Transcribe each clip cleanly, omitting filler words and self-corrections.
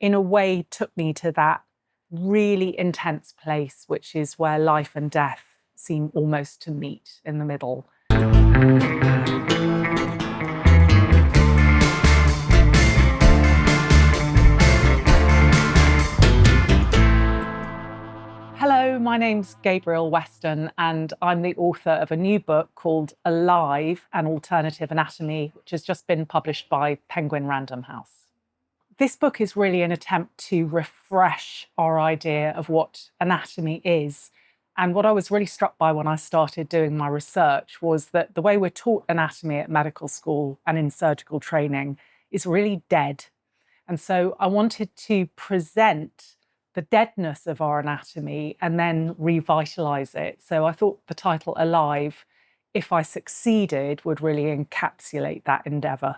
in a way took me to that really intense place, which is where life and death seem almost to meet in the middle. Hello, my name's Gabriel Weston, and I'm the author of a new book called Alive, An Alternative Anatomy, which has just been published by Penguin Random House. This book is really an attempt to refresh our idea of what anatomy is. And what I was really struck by when I started doing my research was that the way we're taught anatomy at medical school and in surgical training is really dead. And so I wanted to present the deadness of our anatomy and then revitalise it. So I thought the title Alive, if I succeeded, would really encapsulate that endeavour.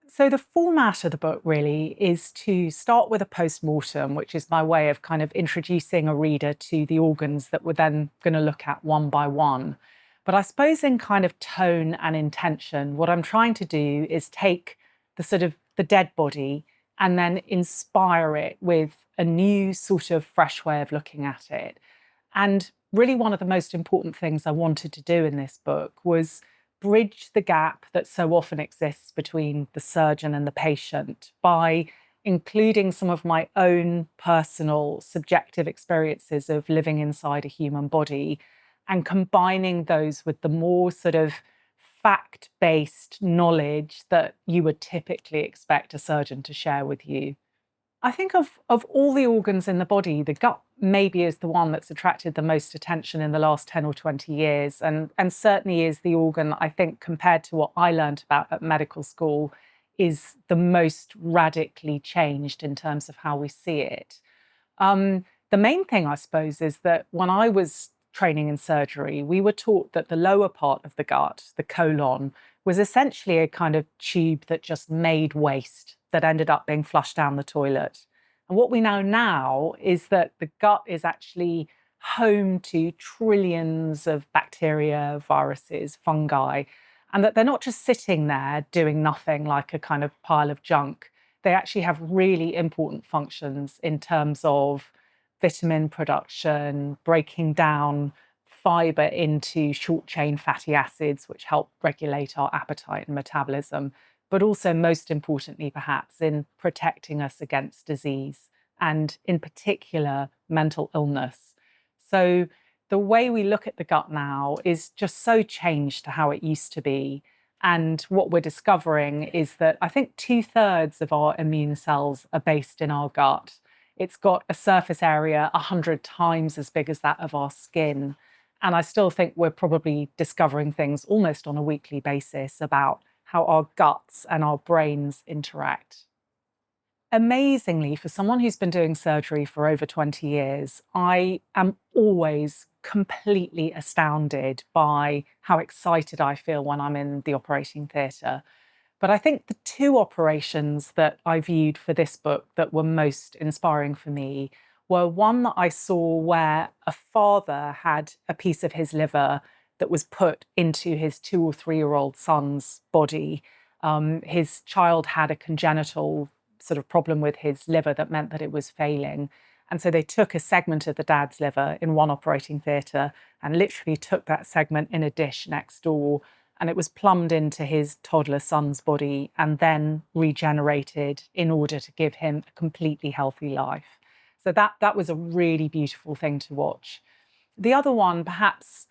So the format of the book really is to start with a post-mortem, which is my way of kind of introducing a reader to the organs that we're then going to look at one by one. But I suppose in kind of tone and intention, what I'm trying to do is take the dead body and then inspire it with a new sort of fresh way of looking at it. And really one of the most important things I wanted to do in this book was bridge the gap that so often exists between the surgeon and the patient by including some of my own personal subjective experiences of living inside a human body and combining those with the more sort of fact-based knowledge that you would typically expect a surgeon to share with you. I think of all the organs in the body, the gut maybe is the one that's attracted the most attention in the last 10 or 20 years, and certainly is the organ, I think, compared to what I learned about at medical school, is the most radically changed in terms of how we see it. The main thing, I suppose, is that when I was training in surgery, we were taught that the lower part of the gut, the colon, was essentially a kind of tube that just made waste that ended up being flushed down the toilet. And what we know now is that the gut is actually home to trillions of bacteria, viruses, fungi, and that they're not just sitting there doing nothing like a kind of pile of junk. They actually have really important functions in terms of vitamin production, breaking down fiber into short chain fatty acids, which help regulate our appetite and metabolism, but also most importantly, perhaps, in protecting us against disease and in particular, mental illness. So the way we look at the gut now is just so changed to how it used to be. And what we're discovering is that I think 2/3 of our immune cells are based in our gut. It's got a surface area 100 times as big as that of our skin. And I still think we're probably discovering things almost on a weekly basis about how our guts and our brains interact. Amazingly, for someone who's been doing surgery for over 20 years, I am always completely astounded by how excited I feel when I'm in the operating theatre. But I think the two operations that I viewed for this book that were most inspiring for me were one that I saw where a father had a piece of his liver that was put into his 2 or 3-year-old son's body. His child had a congenital sort of problem with his liver that meant that it was failing. And so they took a segment of the dad's liver in one operating theatre and literally took that segment in a dish next door, and it was plumbed into his toddler son's body and then regenerated in order to give him a completely healthy life. So that was a really beautiful thing to watch. The other one, perhaps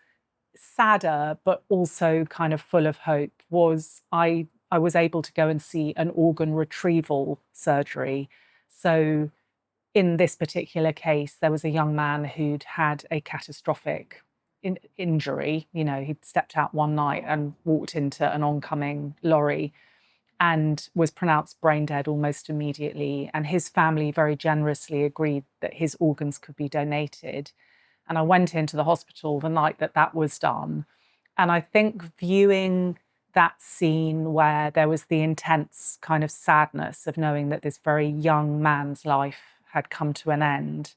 sadder, but also kind of full of hope, was I was able to go and see an organ retrieval surgery. So in this particular case, there was a young man who'd had a catastrophic injury. You know, he'd stepped out one night and walked into an oncoming lorry and was pronounced brain dead almost immediately. And his family very generously agreed that his organs could be donated. And I went into the hospital the night that that was done. And I think viewing that scene where there was the intense kind of sadness of knowing that this very young man's life had come to an end,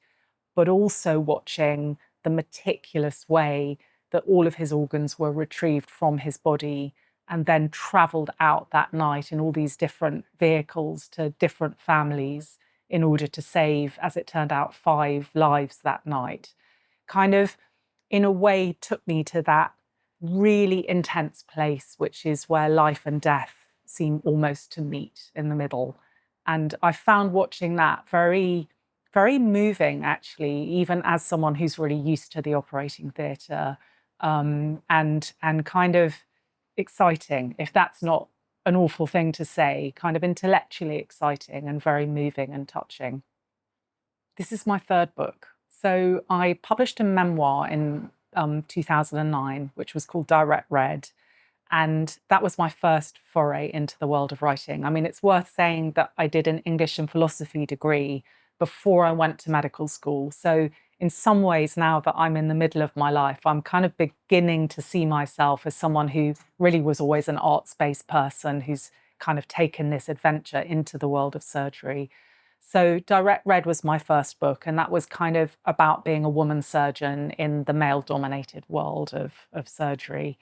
but also watching the meticulous way that all of his organs were retrieved from his body and then travelled out that night in all these different vehicles to different families in order to save, as it turned out, 5 lives that night, kind of in a way took me to that really intense place, which is where life and death seem almost to meet in the middle. And I found watching that very, very moving, actually, even as someone who's really used to the operating theatre, and kind of exciting, if that's not an awful thing to say, kind of intellectually exciting and very moving and touching. This is my third book. So I published a memoir in 2009, which was called Direct Red. And that was my first foray into the world of writing. I mean, it's worth saying that I did an English and philosophy degree before I went to medical school. So in some ways, now that I'm in the middle of my life, I'm kind of beginning to see myself as someone who really was always an arts-based person who's kind of taken this adventure into the world of surgery. So Direct Red was my first book, and that was kind of about being a woman surgeon in the male-dominated world of surgery.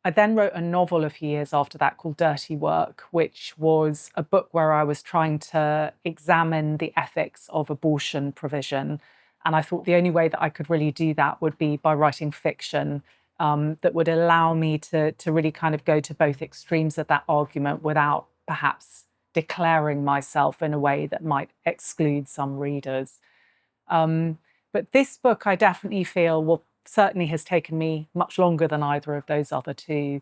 I then wrote a novel a few years after that called Dirty Work, which was a book where I was trying to examine the ethics of abortion provision. And I thought the only way that I could really do that would be by writing fiction that would allow me to really kind of go to both extremes of that argument without perhaps declaring myself in a way that might exclude some readers. But this book, I definitely feel, will certainly has taken me much longer than either of those other two.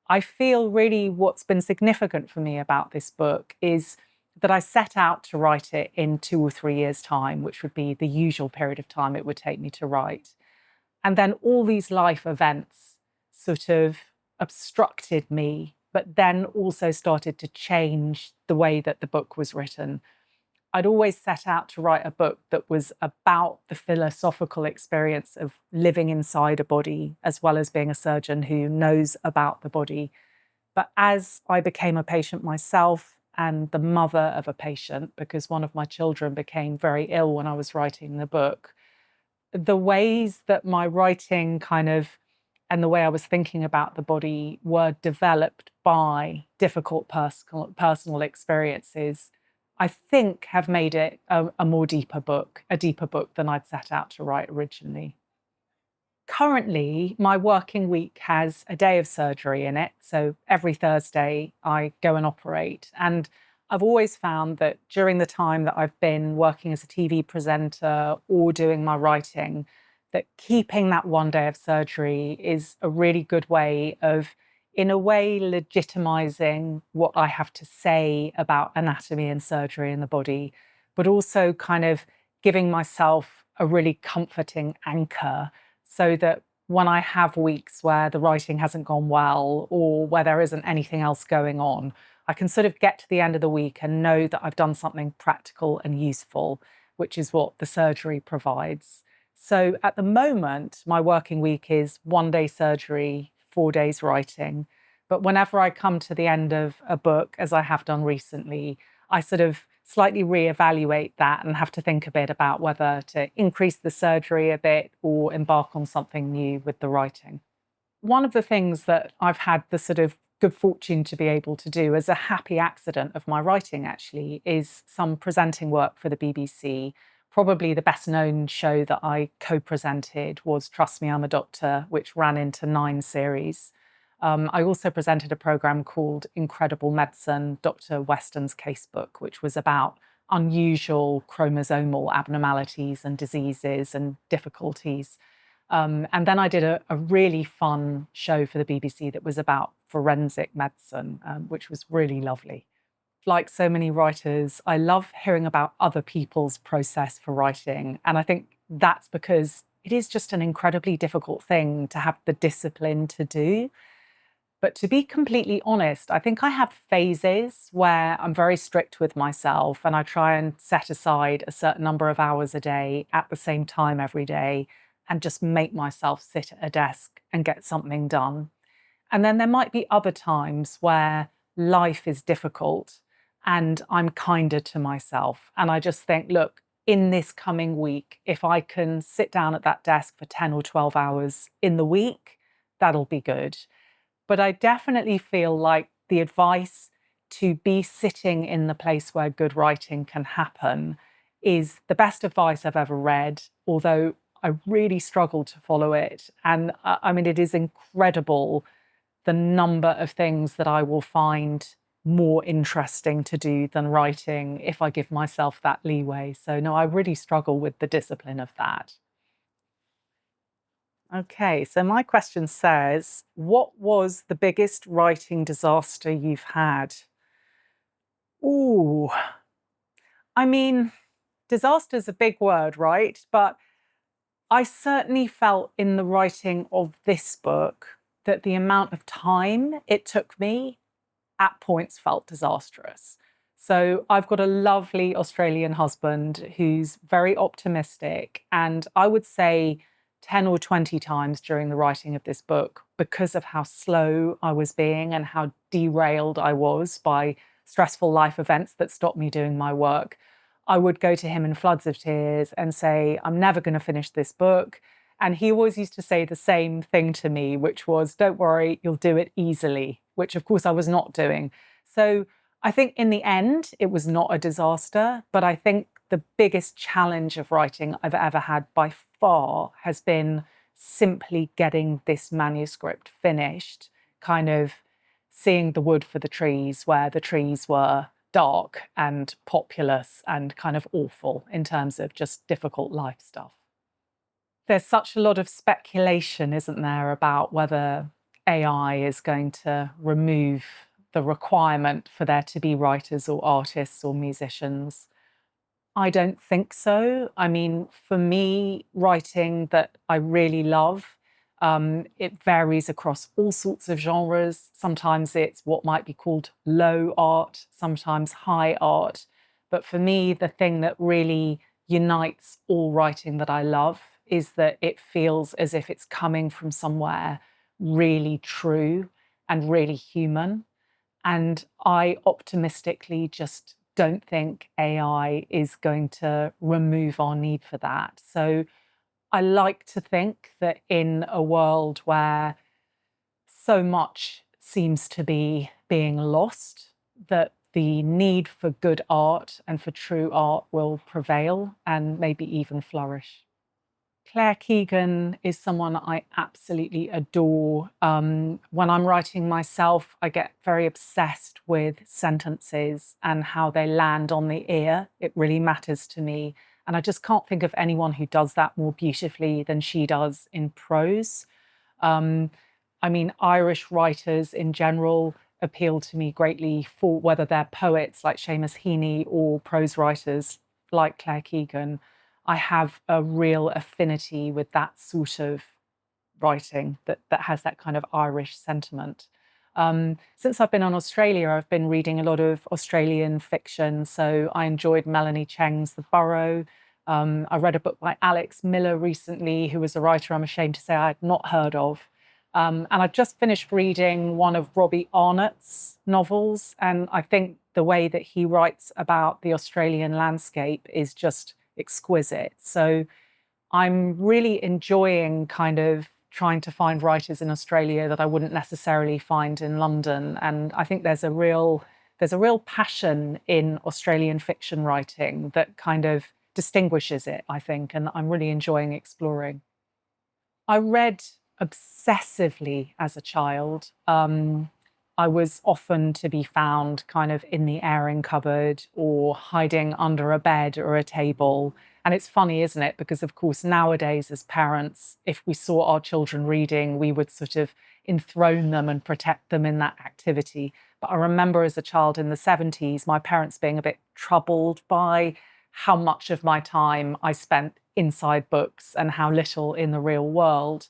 I feel really what's been significant for me about this book is that I set out to write it in 2 or 3 years' time, which would be the usual period of time it would take me to write. And then all these life events sort of obstructed me, but then also started to change the way that the book was written. I'd always set out to write a book that was about the philosophical experience of living inside a body, as well as being a surgeon who knows about the body. But as I became a patient myself and the mother of a patient, because one of my children became very ill when I was writing the book, the ways that my writing kind of and the way I was thinking about the body were developed by difficult personal experiences, I think have made it a deeper book than I'd set out to write originally. Currently, my working week has a day of surgery in it. So every Thursday I go and operate. And I've always found that during the time that I've been working as a TV presenter or doing my writing, that keeping that one day of surgery is a really good way of, in a way, legitimizing what I have to say about anatomy and surgery in the body, but also kind of giving myself a really comforting anchor so that when I have weeks where the writing hasn't gone well or where there isn't anything else going on, I can sort of get to the end of the week and know that I've done something practical and useful, which is what the surgery provides. So at the moment, my working week is 1 day surgery, 4 days writing. But whenever I come to the end of a book, as I have done recently, I sort of slightly reevaluate that and have to think a bit about whether to increase the surgery a bit or embark on something new with the writing. One of the things that I've had the sort of good fortune to be able to do as a happy accident of my writing, actually, is some presenting work for the BBC. Probably the best known show that I co-presented was Trust Me, I'm a Doctor, which ran into 9 series. I also presented a programme called Incredible Medicine, Dr. Weston's Casebook, which was about unusual chromosomal abnormalities and diseases and difficulties. And then I did a really fun show for the BBC that was about forensic medicine, which was really lovely. Like so many writers, I love hearing about other people's process for writing. And I think that's because it is just an incredibly difficult thing to have the discipline to do. But to be completely honest, I think I have phases where I'm very strict with myself and I try and set aside a certain number of hours a day at the same time every day and just make myself sit at a desk and get something done. And then there might be other times where life is difficult and I'm kinder to myself. And I just think, look, in this coming week, if I can sit down at that desk for 10 or 12 hours in the week, that'll be good. But I definitely feel like the advice to be sitting in the place where good writing can happen is the best advice I've ever read, although I really struggle to follow it. And I mean, it is incredible the number of things that I will find more interesting to do than writing if I give myself that leeway. So, no, I really struggle with the discipline of that. Okay, so my question says, what was the biggest writing disaster you've had? Ooh, I mean, disaster is a big word, right? But I certainly felt in the writing of this book that the amount of time it took me at points felt disastrous. So I've got a lovely Australian husband who's very optimistic. And I would say 10 or 20 times during the writing of this book, because of how slow I was being and how derailed I was by stressful life events that stopped me doing my work, I would go to him in floods of tears and say, I'm never going to finish this book. And he always used to say the same thing to me, which was, don't worry, you'll do it easily, which of course I was not doing. So I think in the end, it was not a disaster, but I think the biggest challenge of writing I've ever had by far has been simply getting this manuscript finished, kind of seeing the wood for the trees where the trees were dark and populous and kind of awful in terms of just difficult life stuff. There's such a lot of speculation, isn't there, about whether AI is going to remove the requirement for there to be writers or artists or musicians. I don't think so. I mean, for me, writing that I really love, it varies across all sorts of genres. Sometimes it's what might be called low art, sometimes high art. But for me, the thing that really unites all writing that I love is that it feels as if it's coming from somewhere really true and really human. And I optimistically just don't think AI is going to remove our need for that. So I like to think that in a world where so much seems to be being lost, that the need for good art and for true art will prevail and maybe even flourish. Claire Keegan is someone I absolutely adore. When I'm writing myself, I get very obsessed with sentences and how they land on the ear. It really matters to me. And I just can't think of anyone who does that more beautifully than she does in prose. Um, I mean, Irish writers in general appeal to me greatly for whether they're poets like Seamus Heaney or prose writers like Claire Keegan. I have a real affinity with that sort of writing that has that kind of Irish sentiment. Since I've been in Australia, I've been reading a lot of Australian fiction. So I enjoyed Melanie Cheng's The Burrow. I read a book by Alex Miller recently, who was a writer I'm ashamed to say I had not heard of. And I've just finished reading one of Robbie Arnott's novels. And I think the way that he writes about the Australian landscape is just exquisite. So I'm really enjoying kind of trying to find writers in Australia that I wouldn't necessarily find in London. And I think there's a real passion in Australian fiction writing that kind of distinguishes it, I think, and I'm really enjoying exploring. I read obsessively as a child. I was often to be found kind of in the airing cupboard or hiding under a bed or a table. And it's funny, isn't it? Because, of course, nowadays as parents, if we saw our children reading, we would sort of enthrone them and protect them in that activity. But I remember as a child in the 70s, my parents being a bit troubled by how much of my time I spent inside books and how little in the real world.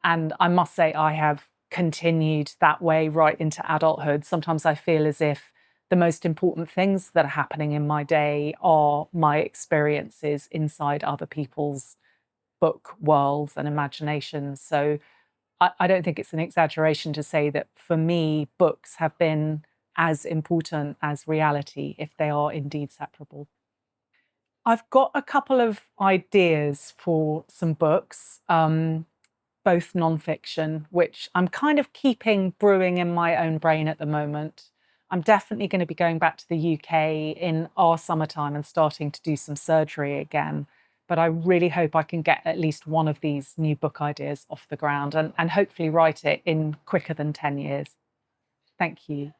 And I must say, I have continued that way right into adulthood. Sometimes I feel as if the most important things that are happening in my day are my experiences inside other people's book worlds and imaginations. So I don't think it's an exaggeration to say that for me, books have been as important as reality, if they are indeed separable. I've got a couple of ideas for some books. Both nonfiction, which I'm kind of keeping brewing in my own brain at the moment. I'm definitely going to be going back to the UK in our summertime and starting to do some surgery again. But I really hope I can get at least one of these new book ideas off the ground and hopefully write it in quicker than 10 years. Thank you.